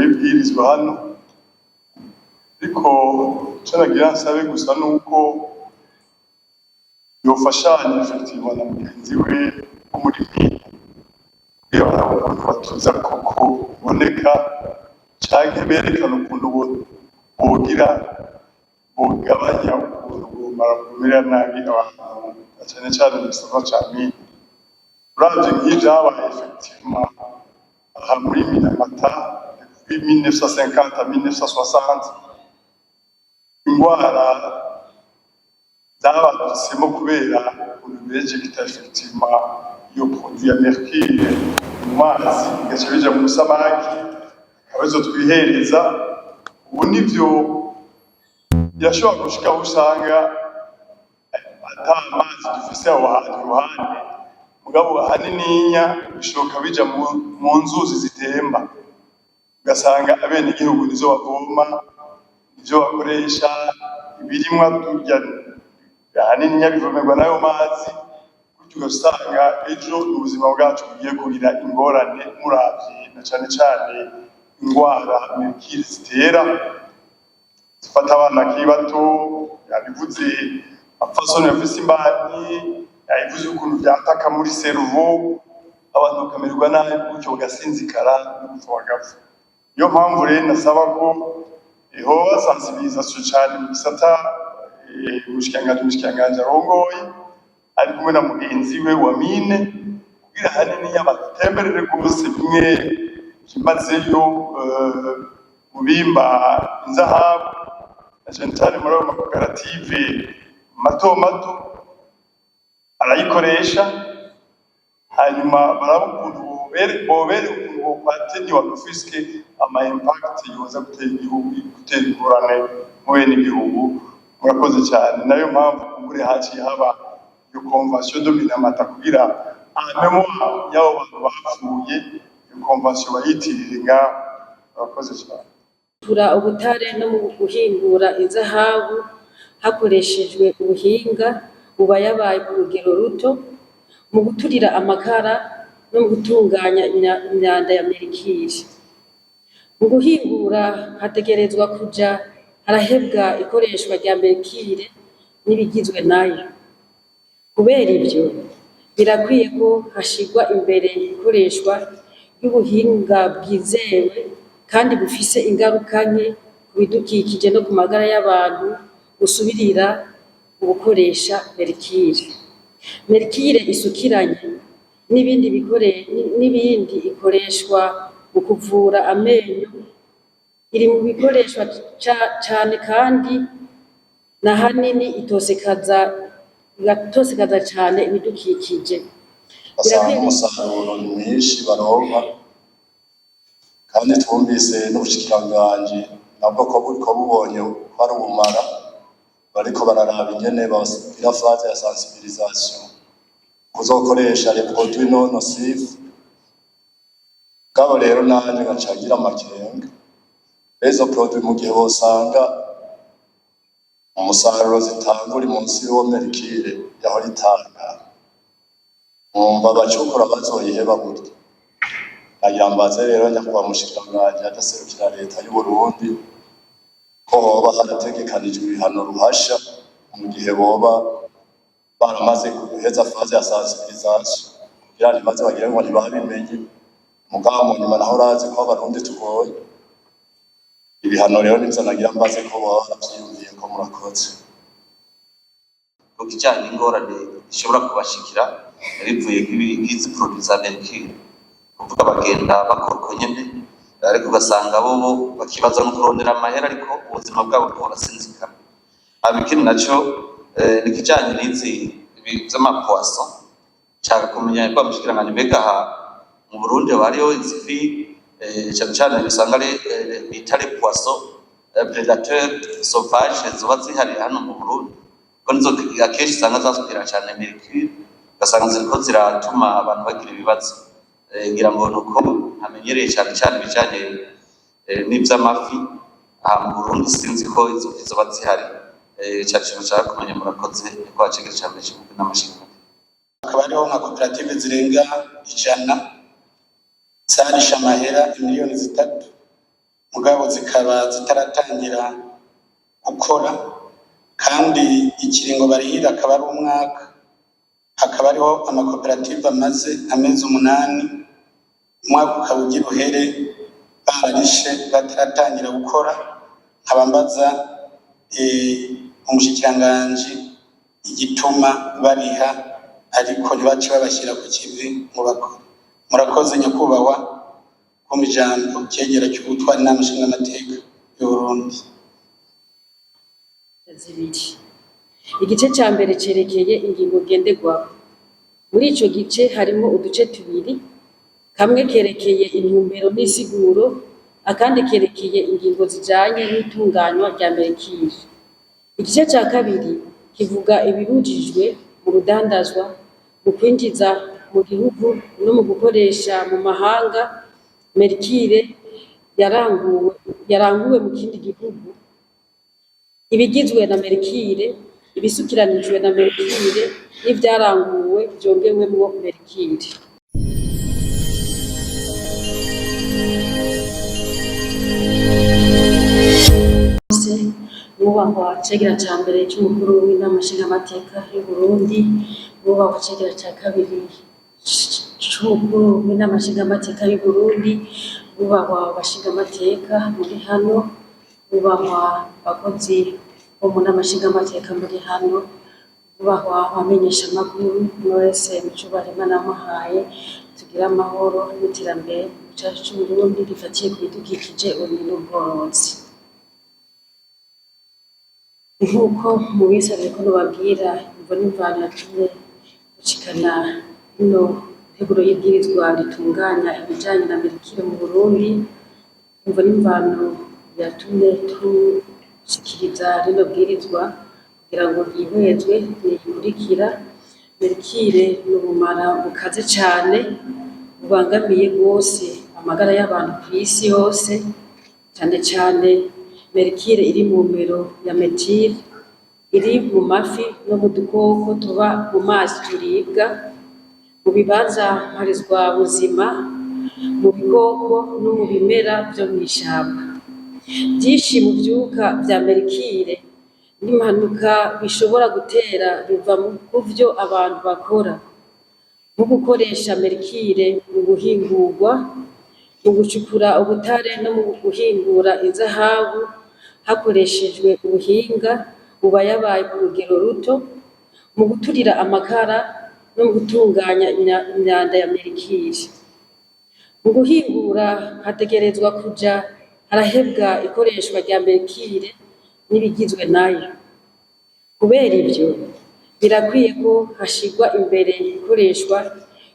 ibwirizwa hano ariko cyo nagira nsabe gusa nuko yofashanya effectivement na mugenzi we muri iyo batuza koko boneka cyangwa berekana ukuntu bogira bugabanya ukuntu bumara kumera nabi abantu cyane cyane mu gisagara cya Mine uravye nk'ibyabaye effectivement aha muri Minamata 1950 à 1960 ingwara zabadutsemo kubera urubeje kita effectivement iyo produit ya mercure mu mazi gace bija mu samaki abazo twihereza ubu nivyo yashobora gushika usanga ata amazi dufise aho hantu mugabo hanininya bishoka bija mu nzuzi zitemba ugasanga abene igihugu nizo bavoma nizo bakoresha ibirimwa turya hanininya bivomerwa nayo mazi gutyo ugasanga ejo ubuzima bwacu bugiye kugira ingorane muravye na cane cane ingwara mercure zitera zifata abana kibato yabivuze apfasoni afise imbanyi yabivuze ukuntu byataka muri cerveau abantu bakamererwa nabi gutyo ugasinzikara n'umutwe wagapfa iyo mpamvu rero nasaba ko hoba sensibilisation cyane mu gisata umushikanganje arongoye ari kumwe na mugenzi we wa Mine kugira hanini y'abatemberere rwose bimwe kimazeyo mubimba inzahabu na cyane muri ayo makoperative mato mato arayikoresha hanyuma barabukuntu bobere ukuntu bateni wakufiske ama impact yoza gutera igihugu gutera ingorane mu bene igihugu murakoze cyane nayo mpamvu muri haci haba yo convention de Minamata kugira amemo y'abo bantu bapfuye yo convention bayitiriringa murakoze cyane tura ubutare no mu guhingura inzahabu hakoreshejwe ubuhinga buba yabaye ku rugero ruto mu guturira amakara no mu gutunganya imyanda ya mercure. Mu guhingura hategerezwa kuja harahebwa ikoreshwa rya mercure n'ibigizwe nayo. Kubera ibyo birakwiye ko hashigwa imbere ikoreshwa y'ubuhinga bwizewe kandi bufise ingaruka nke ku bidukikije no ku magara y'abantu gusubirira gukoresha mercure. Mercure isukiranye n'ibindi ikoreshwa mu kuvura amenyo iri mu bikoreshwa cyane kandi na hanini itosekaza cyane ibidukikije. Basanga umusaruro mwinshi baronka kandi twumvise n'ubushikiranganje nabwo ko buriko bubonye hari ubumara bariko bararaba ingene bagira phase ya sensibilisation kuzokoresha les produits non nocifs kabo rero nanje ngacagira amakenga izo produits mu gihe bosanga umusaruro zitanga uri munsi y'uwo mercure yahora itanga umva bacukura bazoyiheba gutya ayambaze rero nyakwa mushikiranganje adaserukira leta y'u Burundi ko hoba harategekanijwe ibihano ruhasha mu gihe boba baramaze guheza phase ya sensibilisation kugira ntibaze bagire ngo ntibabimenye mugabo mu nyuma naho razi ko abarundi tugoye ibihano rero nivyo nagira mbaze ko bavyiyumviye ko murakoze ukijanye n'ingorane ishobora kubashikira bivuye nk'izi produits za mercure kuvuga bagenda bakorwa nyene ariko ugasanga bo bakibaza no kurondera amahera ariko ubuzima bwabo burasinzikana. Abikini naco nikijanye n'izi vy'amapoisson cyangwa kumenya ko mushikiranganye mbega mu Burundi bariho izifi cyane bisanga ari bitare poisson prédateur sauvage zoba zihari hano mu Burundi ko nizo akenshi usanga zasubira cyane mercure ugasanga ziriko ziratuma abantu bagira ibibazo ngira ngo nuko amenyereye cyane bijanye n'ivy'amafi mu Burundi sinzi ko izo bazihari cyacu cyane kumenya murakoze ko acegera cyane n'amashimwe akaba ariho nka koperative zirenga 100 zarisha amahera miliyoni 3 mugabo zikaba zitaratangira gukora, kandi ikiringo barihira akaba ari umwaka. Hakaba hariho amakoperative amaze amezi 8, umwaka ukaba ugira uhere bararishe bataratangira gukora. Nkaba mbaza umushikiranganji igituma bariha ariko ntibace babashyira ku kivi ngo bakore. Murakoze nyakubahwa ku ijambo cyegera cy'ubutwari n'amashinga amateka y'u Burundi. Igice cya mbere cerekeye ingingo ngenderwaho. Muri ico gice harimo uduce tubiri, kamwe kerekeye intumbero n'isiguro, akandi kerekeye ingingo zijanye n'itunganywa rya merikire. Igice cya kabiri kivuga ibibujijwe mu rudandazwa, mu kwinjiza mu gihugu no mu gukoresha mu mahanga merikire yaranguwe mu kindi gihugu, ibigizwe na merikire, ibisukiranijwe na merikire n'ivyaranguwe vyongewemwo merikire. Mwubahwa cegera ca mbere c'umukuru w'inama nshingamateka y'u Burundi, mwubahwa cegera ca kabiri c'umukuru w'inama nshingamateka y'u Burundi, mwubahwa bashingamateka muri hano, mwubahwa bakozi bo mu nama nshingamateka muri hano, mwubahwa abamenyesha amakuru mwese mucubahiro Imana yamuhaye, tugire amahoro n'iterambere mu gihugu c'u Burundi rifatiye ku bidukikije, uburimyi n'ubworozi. Nk'uko mubisabye ko nobabwira imvo n'imvano yatumye dushikana ino nteguro y'ibwirizwa ritunganya ibijanye na merikire mu Burundi, imvo n'imvano yatumye dushikiriza rino bwirizwa kugira ngo ryihwezwe n'iyikurikira. Merikire n'ubumara bukaze cane bubangamiye rwose amagara y'abantu kw'isi yose, cane cane merikire iri mu mero ya metile, iri mu mafi no mu dukoko tuba mu mazi turibwa, mu bibanza mparizwa buzima, mu bikoko no mu bimera vyo mw'ishamba. Vyinshi mu vyuka vya merikire n'impanuka bishobora gutera biva mu vyo abantu bakora, nko gukoresha merikire mu guhingurwa, mu gucukura ubutare no mu guhingura izahabu hakoreshejwe ubuhinga buba yabaye ku rugero ruto, mu guturira amakara no mu gutunganya imyanda ya merikire. Mu guhingura hategerezwa kuja harahebwa ikoreshwa rya merikire n'ibigizwe nayo. Kubera ivyo birakwiye ko hashirwa imbere ikoreshwa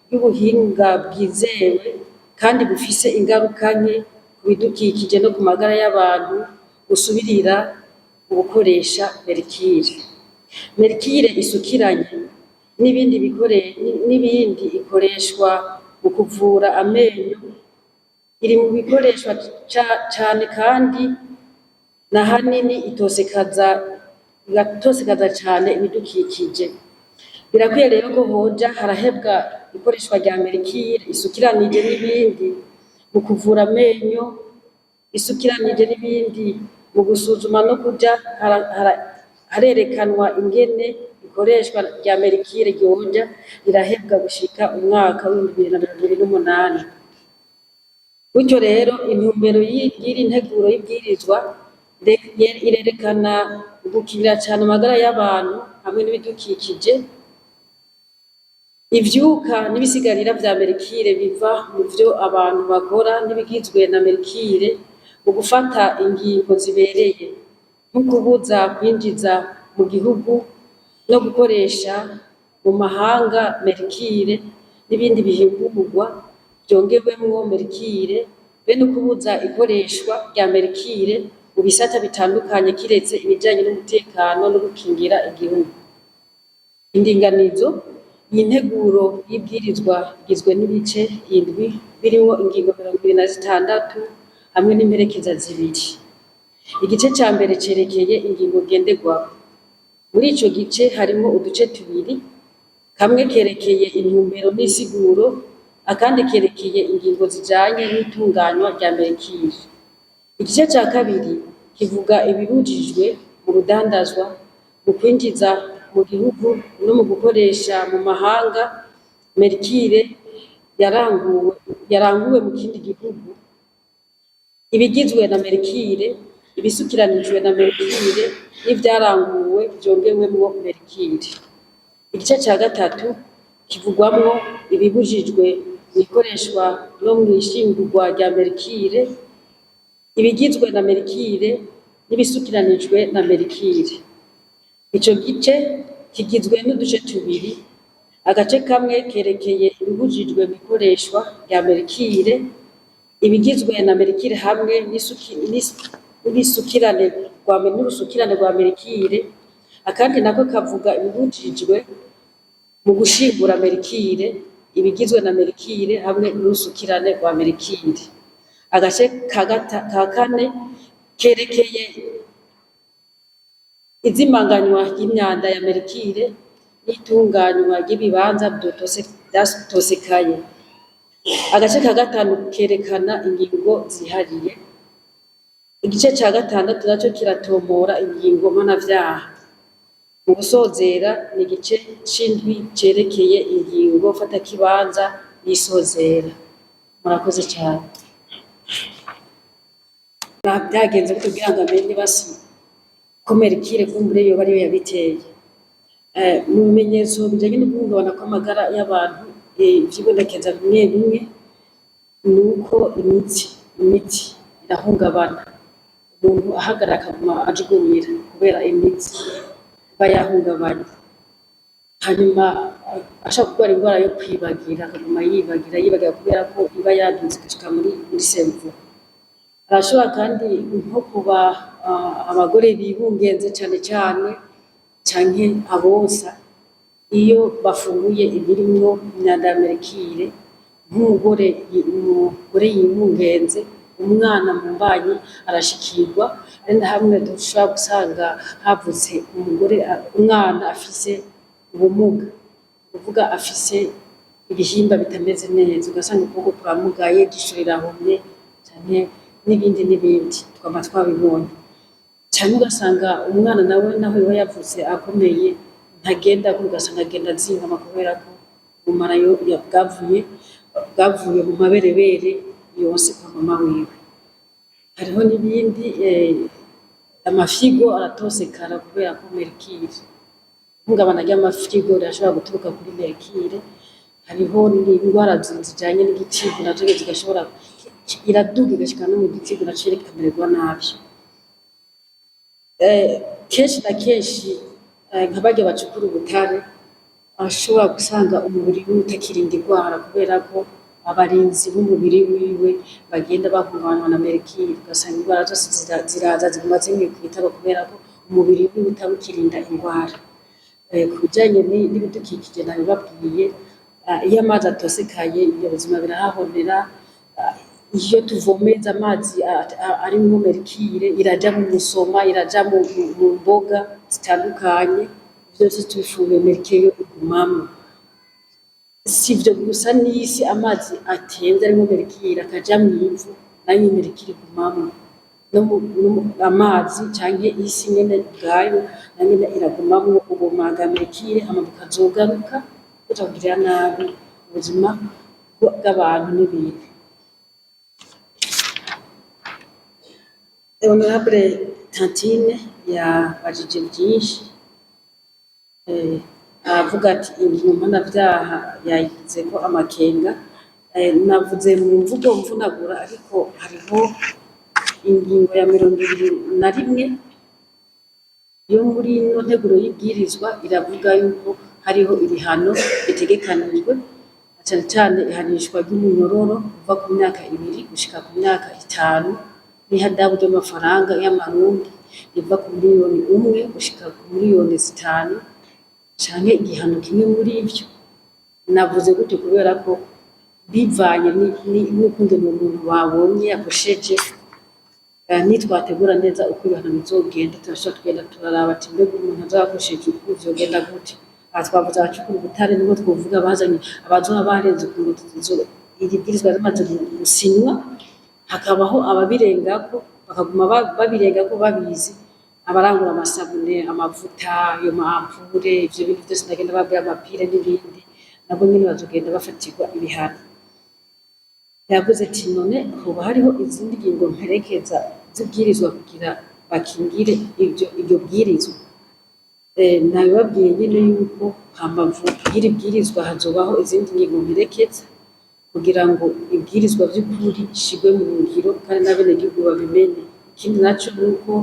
ry'ubuhinga bwizewe kandi bufise ingaruka nke ku bidukikije no ku magara y'abantu gusubirira ugukoresha merikire. Merikire isukiranye n'ibindi ikoreshwa mu kuvura amenyo, iri mu bikoreshwa cane kandi na hanini igatosekaza cane ibidukikije. Birakwiye rero ko hoja harahebwa ikoreshwa rya merikire isukiranije n'ibindi mu kuvura amenyo, isukiranije n'ibindi mu gusuzuma no kuja harerekanwa ingene ikoreshwa rya merikire ryoja rirahebwa gushika umwaka w'2028. Gutyo rero intumbero y'iri nteguro y'ibwirizwa irerekana gukingira cane amagara y'abantu hamwe n'ibidukikije. Ivyuka n'ibisigarira vya merikire biva mu vyo abantu bakora n'ibigizwe na merikire mu gufata ingingo zibereye, nko kubuza kwinjiza mu gihugu no gukoresha mu mahanga merikire n'ibindi bihingurwa vyongewemwo merikire, be no kubuza ikoreshwa rya merikire mu bisata bitandukanye kiretse ibijanye n'umutekano no gukingira igihugu. Indinganizo y'integuro y'ibwirizwa igizwe n'ibice 7 birimwo ingingo 26 hamwe n'imperekeza 2. Igice ca mbere cerekeye ingingo ngenderwaho. Muri ico gice harimo uduce tubiri, kamwe kerekeye intumbero n'isiguro, akandi kerekeye ingingo zijanye n'itunganywa rya merikire. Igice cya kabiri kivuga ibibujijwe mu rudandazwa, mu kwinjiza mu gihugu no mu gukoresha mu mahanga merikire yaranguwe mu kindi gihugu, ibigizwe na merikire, ibisukiranijwe na merikire n'ivyaranguwe vyongewemwo merikire. Igice cya gatatu kivugwamwo ibibujijwe mu ikoreshwa no mu ishingurwa rya merikire, ibigizwe na merikire n'ibisukiranijwe na merikire. Ico gice kigizwe n'uduce tubiri. Agace kamwe kerekeye ibibujijwe mu ikoreshwa rya merikire, ibigizwe na merikire hamwe n'urusukirane rwa merikire. Akandi nako kavuga ibibujijwe mu gushingura merikire, ibigizwe na merikire hamwe n'urusukirane rwa merikire. Agace ka kane kerekeye izimanganywa ry'imyanda ya merikire n'itunganywa ry'ibibanza vyatosekaye. Agace ka gatanu kerekana ingingo zihariye. Igice ca gatandatu naco kiratombora ingingo mpanavyaha. Mu gusozera ni igice c'indwi cerekeye ingingo fatakibanza y'isozera. Murakoze cyane. Byagenze kugira ngo amenye basi ko merikire kumbure yoba ariyo yabiteye. Mu bimenyetso bijanye no guhungabana kw'amagara y'abantu, vyibonekeza bimwe bimwe ni uko imitsi irahungabana, umuntu ahagarara akaguma ajugumira kubera imitsi iba yahungabanye. Hanyuma ashaka kurwara indwara yo kwibagira, akaguma yibagira kubera ko iba yaduze gushika muri cerveau. Arashobora kandi nko kuba abagore bibungenze cyane canke abosa, iyo bafunguye ibirimwo imyanda ya merikire, nk'umugore yibungenze, umwana mu mbanyi arashikirwa. Ari na hamwe dushobora gusanga havutse umwana afise ubumuga, kuvuga afise ibihimba bitameze neza, ugasanga ukuboko kuramugaye, ijisho rirahumye canke n'ibindi twaba twabibonye. Canke ugasanga umwana naho yoba yavutse akomeye, ntagenda, ugasanga agenda azingama kubera ko ubumara bwavuye mu maberebere yose kwa mama wiwe. Hariho n'ibindi, amafigo aratosekara kubera ko merikire, ihungabana ry'amafigo rirashobora guturuka kuri merikire. Hariho n'indwara zijanye n'igitigu nazo zigashobora iraduga igashika no mu gitigu naco kikamererwa nabi. Kenshi na kenshi nka barya bacukura ubutare, ashobora gusanga umubiri wiwe utakirinda indwara kubera ko abarinzi b'umubiri wiwe bagenda bahungabanywa na merikire, ugasanga indwara zose ziraza ziguma zimwikubitako kubera ko umubiri wiwe utabukirinda indwara. Ku bijanye n'ibidukikije nabibabwiye, iyo amazi atosekaye ibinyabuzima birahahonera. Iyo tuvomeza amazi arimwo merikire, iraja mu musoma, iraja mu mboga zitandukanye, vyose tubifunguye merikire yo igumamwo. Si ivyo gusa, n'isi amazi atemvye arimwo merikire akaja mw'ivu, nayo merikire igumamwo. Amazi canke isi nyene ubwayo na nyene iragumamwo ubumanga merikire, hama bukazogaruka buja kugirira nabi ubuzima bw'abantu n'ibintu. Honorable Tantine yabajije byinshi, aravuga ati ingingo mpanavyaha yayigizeko amakenga. Navuze mu mvugo mvunagura, ariko hariho ingingo ya 21 yo muri ino nteguro y'ibwirizwa iravuga yuko hariho ibihano bitegekanijwe, cyane cyane ihanishwa ry'umunyororo kuva ku myaka 2 gushika ku myaka 5, n'ihadabu ry'amafaranga y'amarundi riva ku miliyoni 1 gushika ku miliyoni 5, canke igihano kimwe muri ivyo. Navuze gutyo kubera ko bivanye n'ukuntu umuntu wabonye yakosheje, nitwategura neza uko ibihano bizogenda, turashobora tugenda turaraba ati mbega umuntu azakosheje uko vyogenda gute. Aha twavuze abacukura ubutare, nibo twovuga bazanye abazoba barenze ukuntu iri bwirizwa rimaze gusinywa, hakabaho ababirengako bakaguma babirenga ko babizi abarangura amasabune amavuta yo mampure ivyo bintu byose ndagenda babwira amapira n'ibindi nabo nyine bazogenda bafatirwa ibihano yavuze ati none hoba hariho izindi ngingo mperekeza zibwirizwa kugira bakingire iryo bwirizwa nabibabwiye nyine yuko hambavu y'iri bwirizwa hazobaho izindi ngingo mperekeza kugira ngo ibwirizwa by'ukuri shigwe mu ngiro kandi n'abenegihugu babimenye ikindi naco nuko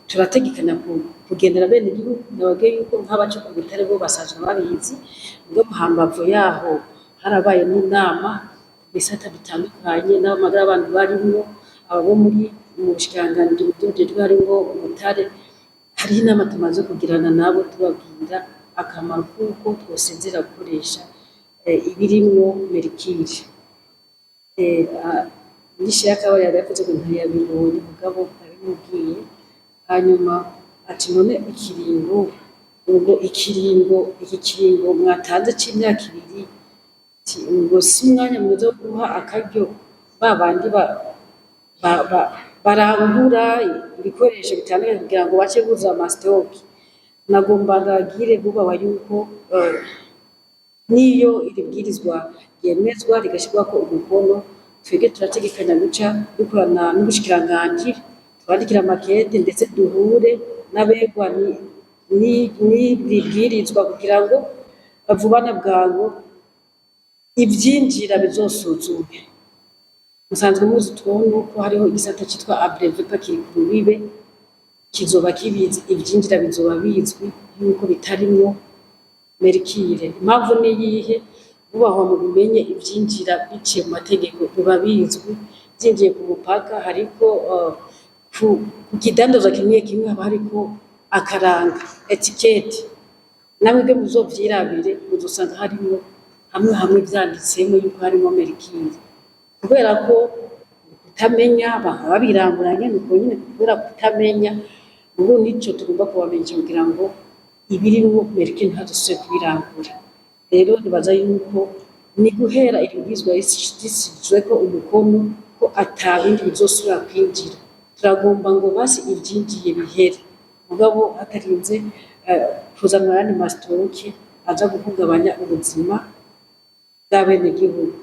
turategekanya kugendera abenegihugu nababwiye yuko nk'abaca ku bitare bo basanzwe babizi ubwo hambavu yaho harabaye n'inama bisata bitandukanye n'amagara abantu barimwo abo muri mu bushikiranganji bujejwe harimwo umutare hariho inama tumaze kugirana nabo tubabwira akamaro kuko twosezera gukoresha ibirimwo merikiri nyinshi y'akabari yagakoze ngo ntiyabibonye mugabo abimubwiye hanyuma ati none iki kiringo mwatanze c'imyaka 2 ngo si mwanya mwiza wo guha akaryo babandi barangura ibikoresho bitandukanye kugira ngo bace buza amasitoke nagomba ngagire bubaha yuko niyo iri bwirizwa ryemezwa rigashirwako umukono twebwe turategekanya guca dukorana n'ubushikiranganji twandikira makete ndetse duhure n'abegwa n'ibwirizwa kugira ngo bavubana bwangu ivyinjira bizosuzumwe musanzwe muzi tubona ko hariho igisata citwa abrevepa kiri ku rubibe kizoba kibizi ivyinjira bizoba bizwi yuko bitarimwo merikire impamvu niyihe bubahwa mu bimenye ivyinjira biciye mu mategeko biba bizwi byinjiye ku mupaka hariko ku kidandaza kimwe kimwe haba hariko akaranga etikete namwe bwe muzovyirabire muzosanga harimo hamwe vyanditsemo yuko harimo merikire kubera ko kutamenya babiranguranye nuko nyine kubera kutamenya ubu nico tugomba kubamenyesha kugira ngo ibirimwo merikire ntazosubire kubirangura rero nibaza yuko ni guhera ibibizwa risizweko umukono ko atabindi bizosubira kwinjira turagomba ngo basi ivyinjiye bihere mugabo hatarinze kuzanwa ayandi masitoke aza guhungabanya ubuzima bw'abenegihugu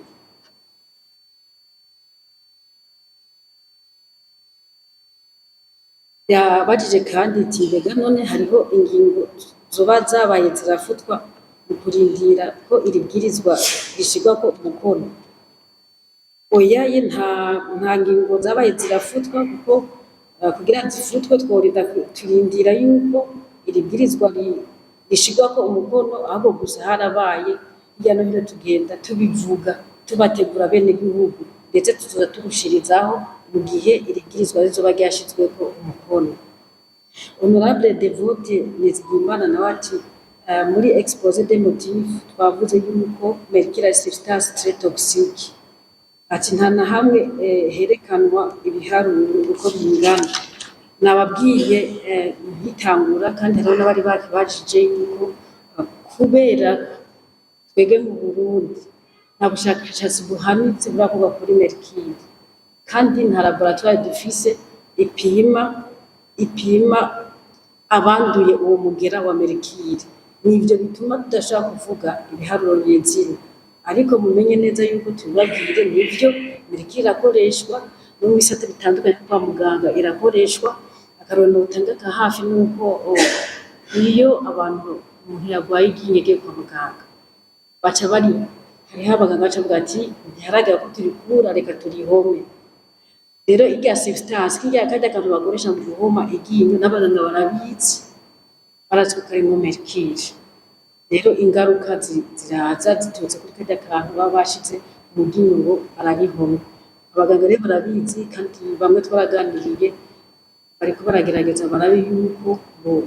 yabajije kandi iti mbega none hariho ingingo zoba zabaye zirafutwa mu kurindira ko iri bwirizwa rishirwako umukono oya ye nta ngingo zabaye zirafutwa kuko kugira zifutwe tworinda turindira yuko iri bwirizwa rishirwako umukono ahubwo gusa harabaye hirya no hino tugenda tubivuga tubategura abenegihugu ndetse tuzoza turushirizaho mu gihe iri bwirizwa rizoba ryashizweko umukono honorable Devote Nizigimana nawe ati muri exposé des motifs twavuze yuko mercure substance très toxique ati nta na hamwe herekanwa ibiharuro uko bingana nababwiye nkitangura kandi hariho n'abari bakibajije yuko kubera twege mu Burundi nta bushakashatsi buhanitse burakorwa kuri mercure kandi nta laboratoire dufise ipima abanduye uwo mugera wa mercure nivyo bituma tudashaka kuvuga ibiharuro nyezina ariko mumenye neza yuko tubabwire nivyo mercure irakoreshwa no mu bisata bitandukanye kwa muganga irakoreshwa akarona utanga ka hafi nuko iyo abantu umuntu yagwaye igiye kwa muganga baca bari hariho abaganga baca bavuga ati ntiharagira ko turikura reka turihome rero irya substance kirya kajya akantu bakoresha mu guhoma iginyo n'abaganga barabizi barazwi ko arimo mercure rero ingaruka ziraza ziturutse kuri kajya kantu baba bashize mu ginyo ngo bararihoma abaganga rero barabizi kandi bamwe twaraganiriye bariko baragerageza barabe yuko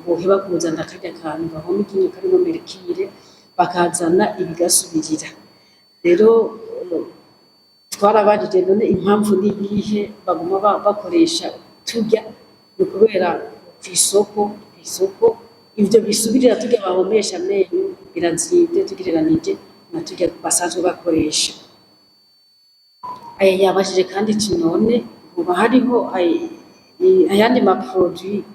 boheba kuzana kajya kantu gahoma iginyo karimo mercure bakazana ibigasubirira rero twarabajije none impamvu niyihe baguma bakoresha turya ni kubera kw'isoko ivyo bisubirira turya bahomesha amenyo birazimvye tugereranije na turya basanzwe bakoresha yabajije kandi ati none hoba hariho ayandi maproduit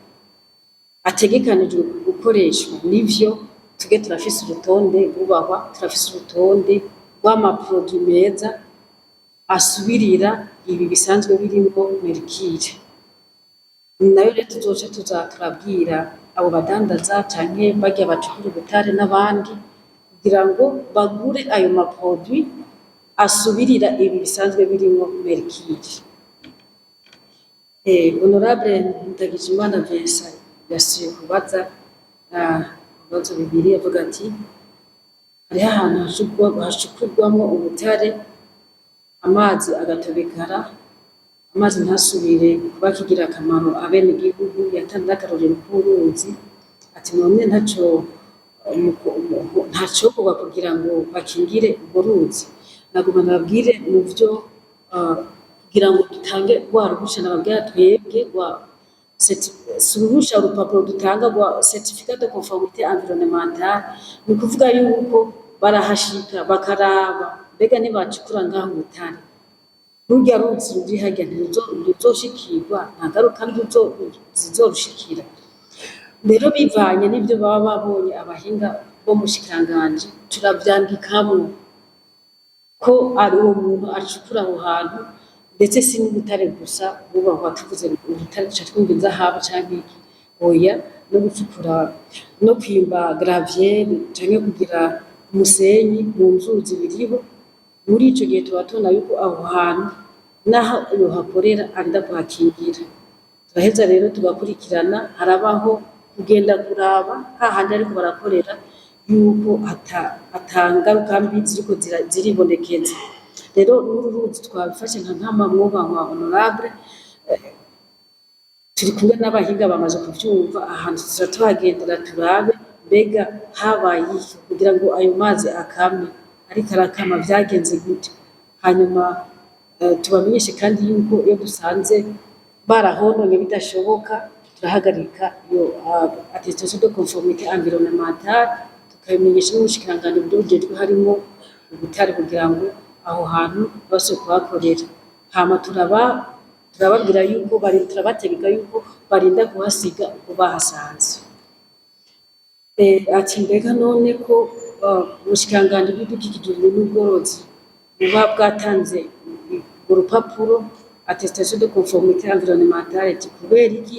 ategekanijwe gukoreshwa nivyo tuge turafise urutonde bubahwa turafise urutonde rw'amaproduit meza asubirira ibi bisanzwe birimo mercure nayo rero tuzoca turabwira abo badandaza canke barya bacukura ubutare n'abandi kugira ngo bagure ayo maproduit asubirira ibi bisanzwe birimo mercure. Honorable Ndagijimana Vincent yasuye kubaza ibibazo bibiri avuga ati hariho ahantu hashukurwamo ubutare amazi agatobekara amazi ntasubire kuba kigira akamaro abenegihugu yatanze akarorero k'uruzi ati none ntacokorwa kugira ngo bakingire urwo ruzi naguma nababwire mu byo kugira ngo dutange rwa ruhusha nababwira twebwe rwa uruhusha urupapuro dutanga rwa certificat de conformité environnementale ni kuvuga yuko barahashika bakaraba mbega ntibacukura ngaho ubutare rurya ruzi ruri harya ntiruzoshikirwa nta ngaruka mbi zizorushikira rero bivanye n'ibyo baba babonye abahinga bo mu shikiranganji turavyandikamo ko ari uwo muntu acukura aho hantu ndetse si n'ubutare gusa bubahwa tuvuze ubutare duca twumva inzahabu canke iki oya no gucukura no kwimba gravier canke kugira umusenyi mu nzuzi biriho muri ico gihe tuba tubona yuko aho hantu naho yohakorera arinda kuhakingira turaheza rero tugakurikirana harabaho kugenda kuraba hahandi ariko barakorera yuko atangaruka mbi ziriko ziribonekeza rero n'uru ruzi twabifashe nka nkama mwubahwa honorable turi kumwe n'abahinga bamaze kuvyumva ahantu tuza tuhagendera turabe mbega habaye iki kugira ngo ayo mazi akame ariko arakama vyagenze gute hanyuma tubamenyeshe kandi yuko iyo dusanze barahononye bidashoboka turahagarika iyo attestation de conformité environnementale tukabimenyesha n'umushikiranganji bujejwe harimo ubutare kugira ngo aho hantu bose kuhakorera hama turababwira yuko turabategeka yuko barinda kuhasiga uko bahasanze ati mbega none ko umushikiranganji bw'ibidukikije n'ubworozi buba bwatanze urupapuro attestation de conformité environnementale kubera iki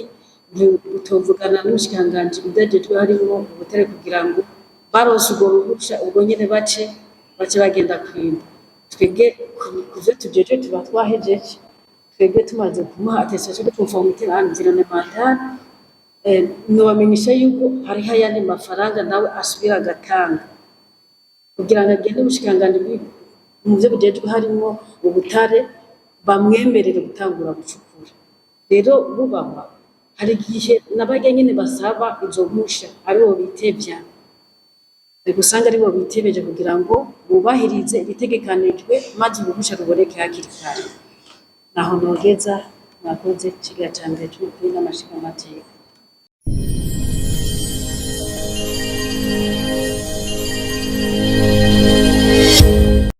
ntibutuvugana n'umushikiranganji budajejwe harimo ubutare kugira ngo baronse urwo ruhusha ubwo nyene bace bagenda kwimba twebwe kuvyo tujeje tuba twahejeje twebwe tumaze kumuha attestation de conformité environnementale nobamenyesha yuko hariho ayandi mafaranga nawe asubira agatanga kugira ngo agende umushikiranganji mu vyo bujejwe harimo ubutare bamwemerere gutangura gucukura rero bubahwa hari igihe n'abarya nyene basaba izo mpusha aribo bitevya gusanga aribo bitebeje kugira ngo bubahirize ibitegekanijwe maze uruhusha ruboneke hakiri kare naho nogeza nakoze kiga cambere cy'ukuri n'amashiga amateka